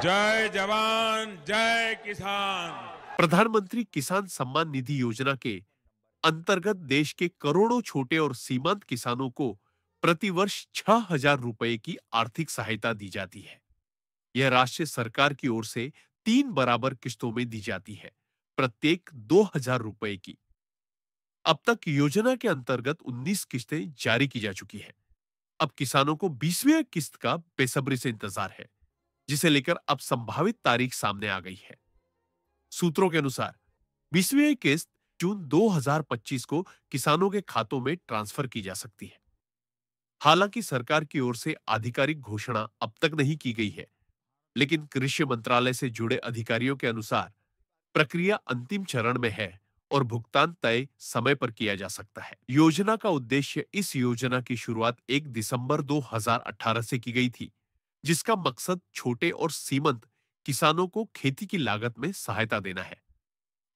जय जवान जय किसान। प्रधानमंत्री किसान सम्मान निधि योजना के अंतर्गत देश के करोड़ों छोटे और सीमांत किसानों को प्रतिवर्ष 6,000 रुपए की आर्थिक सहायता दी जाती है। यह राशि सरकार की ओर से 3 बराबर किस्तों में दी जाती है, प्रत्येक 2,000 रुपए की। अब तक योजना के अंतर्गत 19 किस्तें जारी की जा चुकी हैं। अब किसानों को 20वीं किस्त का बेसब्री से इंतजार है, जिसे लेकर अब संभावित तारीख सामने आ गई है। सूत्रों के अनुसार 20वीं किस्त जून 2025 को किसानों के खातों में ट्रांसफर की जा सकती है। हालांकि सरकार की ओर से आधिकारिक घोषणा अब तक नहीं की गई है, लेकिन कृषि मंत्रालय से जुड़े अधिकारियों के अनुसार प्रक्रिया अंतिम चरण में है और भुगतान तय समय पर किया जा सकता है। योजना का उद्देश्य इस योजना की शुरुआत 1 दिसंबर 2018 से की गई थी, जिसका मकसद छोटे और सीमंत किसानों को खेती की लागत में सहायता देना है।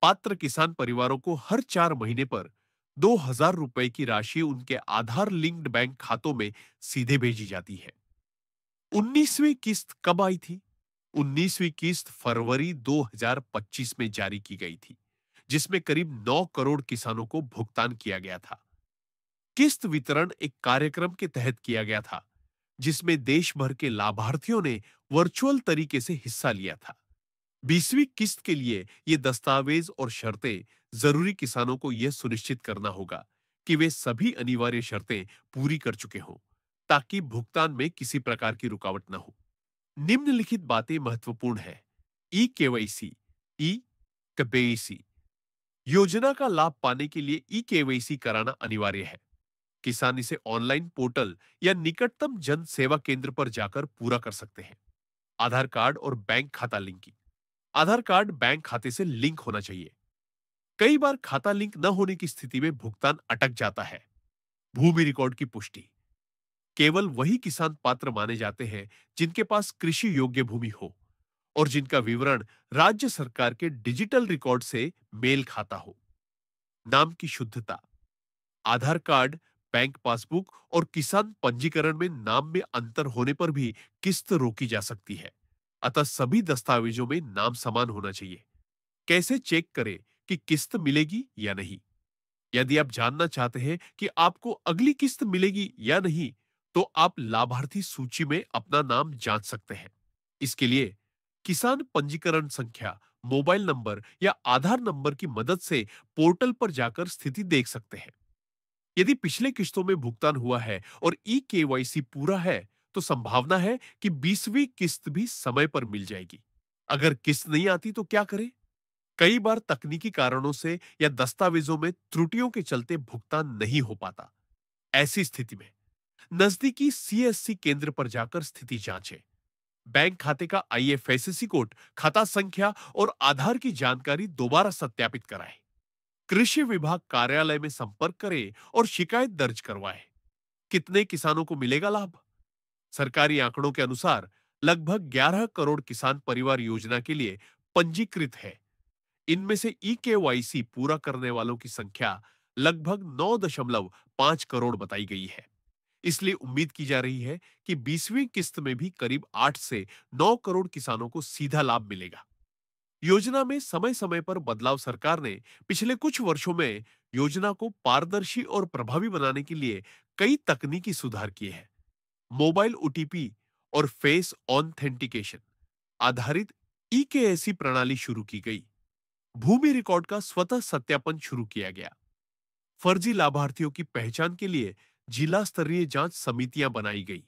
पात्र किसान परिवारों को हर 4 महीने पर 2,000 रुपए की राशि उनके आधार लिंक्ड बैंक खातों में सीधे भेजी जाती है। 19वीं किस्त कब आई थी? 19वीं किस्त फरवरी 2025 में जारी की गई थी, जिसमें करीब 9 करोड़ किसानों को भुगतान किया गया था। किस्त वितरण एक कार्यक्रम के तहत किया गया था, जिसमें देश भर के लाभार्थियों ने वर्चुअल तरीके से हिस्सा लिया था। 20वीं किस्त के लिए ये दस्तावेज और शर्तें जरूरी किसानों को यह सुनिश्चित करना होगा कि वे सभी अनिवार्य शर्तें पूरी कर चुके हों, ताकि भुगतान में किसी प्रकार की रुकावट न हो। निम्नलिखित बातें महत्वपूर्ण है। ई केवाईसी, ई केवाईसी योजना का लाभ पाने के लिए ई केवाईसी कराना अनिवार्य है। किसान इसे ऑनलाइन पोर्टल या निकटतम जन सेवा केंद्र पर जाकर पूरा कर सकते हैं। आधार कार्ड और बैंक खाता लिंकिंग। आधार कार्ड बैंक खाते से लिंक होना चाहिए। कई बार खाता लिंक न होने की स्थिति में भुगतान अटक जाता है। भूमि रिकॉर्ड की पुष्टि। केवल वही किसान पात्र माने जाते हैं जिनके पास कृषि योग्य भूमि हो और जिनका विवरण राज्य सरकार के डिजिटल रिकॉर्ड से मेल खाता हो। नाम की शुद्धता। आधार कार्ड, बैंक पासबुक और किसान पंजीकरण में नाम में अंतर होने पर भी किस्त रोकी जा सकती है। अतः सभी दस्तावेजों में नाम समान होना चाहिए। कैसे चेक करें कि किस्त मिलेगी या नहीं? यदि आप जानना चाहते हैं कि आपको अगली किस्त मिलेगी या नहीं, तो आप लाभार्थी सूची में अपना नाम जांच सकते हैं। इसके लिए किसान पंजीकरण संख्या, मोबाइल नंबर या आधार नंबर की मदद से पोर्टल पर जाकर स्थिति देख सकते हैं। यदि पिछले किस्तों में भुगतान हुआ है और ई केवाईसी पूरा है, तो संभावना है कि 20वीं किस्त भी समय पर मिल जाएगी। अगर किस्त नहीं आती तो क्या करें? कई बार तकनीकी कारणों से या दस्तावेजों में त्रुटियों के चलते भुगतान नहीं हो पाता। ऐसी स्थिति में नजदीकी सीएससी केंद्र पर जाकर स्थिति जांचें। बैंक खाते का आईएफएससी कोड, खाता संख्या और आधार की जानकारी दोबारा सत्यापित कराएं। कृषि विभाग कार्यालय में संपर्क करें और शिकायत दर्ज करवाएं। कितने किसानों को मिलेगा लाभ? सरकारी आंकड़ों के अनुसार लगभग 11 करोड़ किसान परिवार योजना के लिए पंजीकृत है। इनमें से ई केवाईसी पूरा करने वालों की संख्या लगभग 9.5 करोड़ बताई गई है। इसलिए उम्मीद की जा रही है कि 20वीं किस्त में भी करीब 8 से 9 करोड़ किसानों को सीधा लाभ मिलेगा। योजना में समय समय पर बदलाव सरकार ने पिछले कुछ वर्षों में योजना को पारदर्शी और प्रभावी बनाने के लिए कई तकनीकी सुधार किए हैं। मोबाइल ओटीपी और फेस ऑथेंटिकेशन आधारित ईकेएसी प्रणाली शुरू की गई। भूमि रिकॉर्ड का स्वतः सत्यापन शुरू किया गया। फर्जी लाभार्थियों की पहचान के लिए जिला स्तरीय जांच समितियां बनाई गई।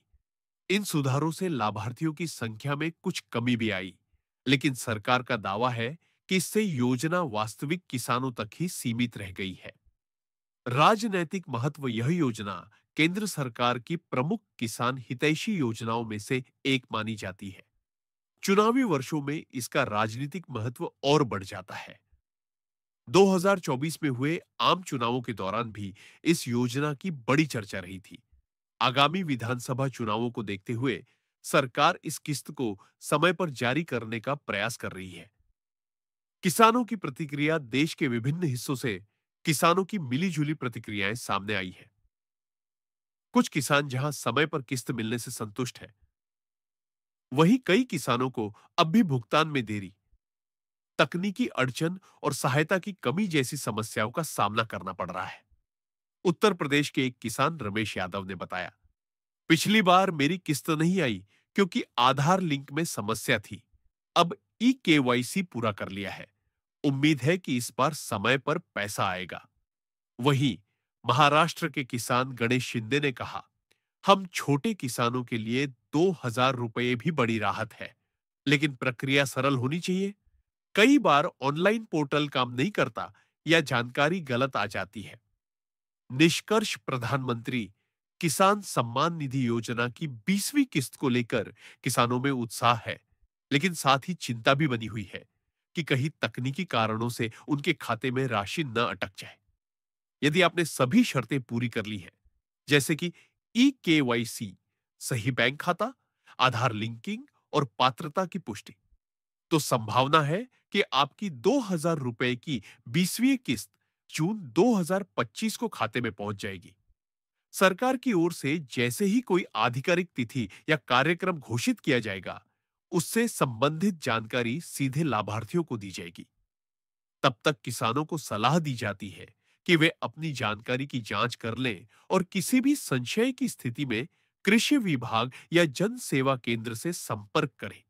इन सुधारों से लाभार्थियों की संख्या में कुछ कमी भी आई, लेकिन सरकार का दावा है कि इससे योजना वास्तविक किसानों तक ही सीमित रह गई है। राजनैतिक महत्व। यह योजना केंद्र सरकार की प्रमुख किसान हितैषी योजनाओं में से एक मानी जाती है। चुनावी वर्षों में इसका राजनीतिक महत्व और बढ़ जाता है। 2024 में हुए आम चुनावों के दौरान भी इस योजना की बड़ी चर्चा रही थी। आगामी विधानसभा चुनावों को देखते हुए सरकार इस किस्त को समय पर जारी करने का प्रयास कर रही है। किसानों की प्रतिक्रिया। देश के विभिन्न हिस्सों से किसानों की मिलीजुली प्रतिक्रियाएं सामने आई हैं। कुछ किसान जहां समय पर किस्त मिलने से संतुष्ट हैं, वहीं कई किसानों को अब भी भुगतान में देरी, तकनीकी अड़चन और सहायता की कमी जैसी समस्याओं का सामना करना पड़ रहा है। उत्तर प्रदेश के एक किसान रमेश यादव ने बताया, पिछली बार मेरी किस्त नहीं आई क्योंकि आधार लिंक में समस्या थी। अब ई केवाईसी पूरा कर लिया है। उम्मीद है कि इस बार समय पर पैसा आएगा। वहीं महाराष्ट्र के किसान गणेश शिंदे ने कहा, हम छोटे किसानों के लिए 2,000 रुपये भी बड़ी राहत है, लेकिन प्रक्रिया सरल होनी चाहिए। कई बार ऑनलाइन पोर्टल काम नहीं करता या जानकारी गलत आ जाती है। निष्कर्ष, प्रधानमंत्री किसान सम्मान निधि योजना की 20वीं किस्त को लेकर किसानों में उत्साह है, लेकिन साथ ही चिंता भी बनी हुई है कि कहीं तकनीकी कारणों से उनके खाते में राशि न अटक जाए। यदि आपने सभी शर्तें पूरी कर ली हैं, जैसे कि ई केवाईसी, सही बैंक खाता, आधार लिंकिंग और पात्रता की पुष्टि, तो संभावना है कि आपकी 2,000 रुपए की 20वीं किस्त जून 2025 को खाते में पहुंच जाएगी। सरकार की ओर से जैसे ही कोई आधिकारिक तिथि या कार्यक्रम घोषित किया जाएगा, उससे संबंधित जानकारी सीधे लाभार्थियों को दी जाएगी। तब तक किसानों को सलाह दी जाती है कि वे अपनी जानकारी की जांच कर लें और किसी भी संशय की स्थिति में कृषि विभाग या जन सेवा केंद्र से संपर्क करें।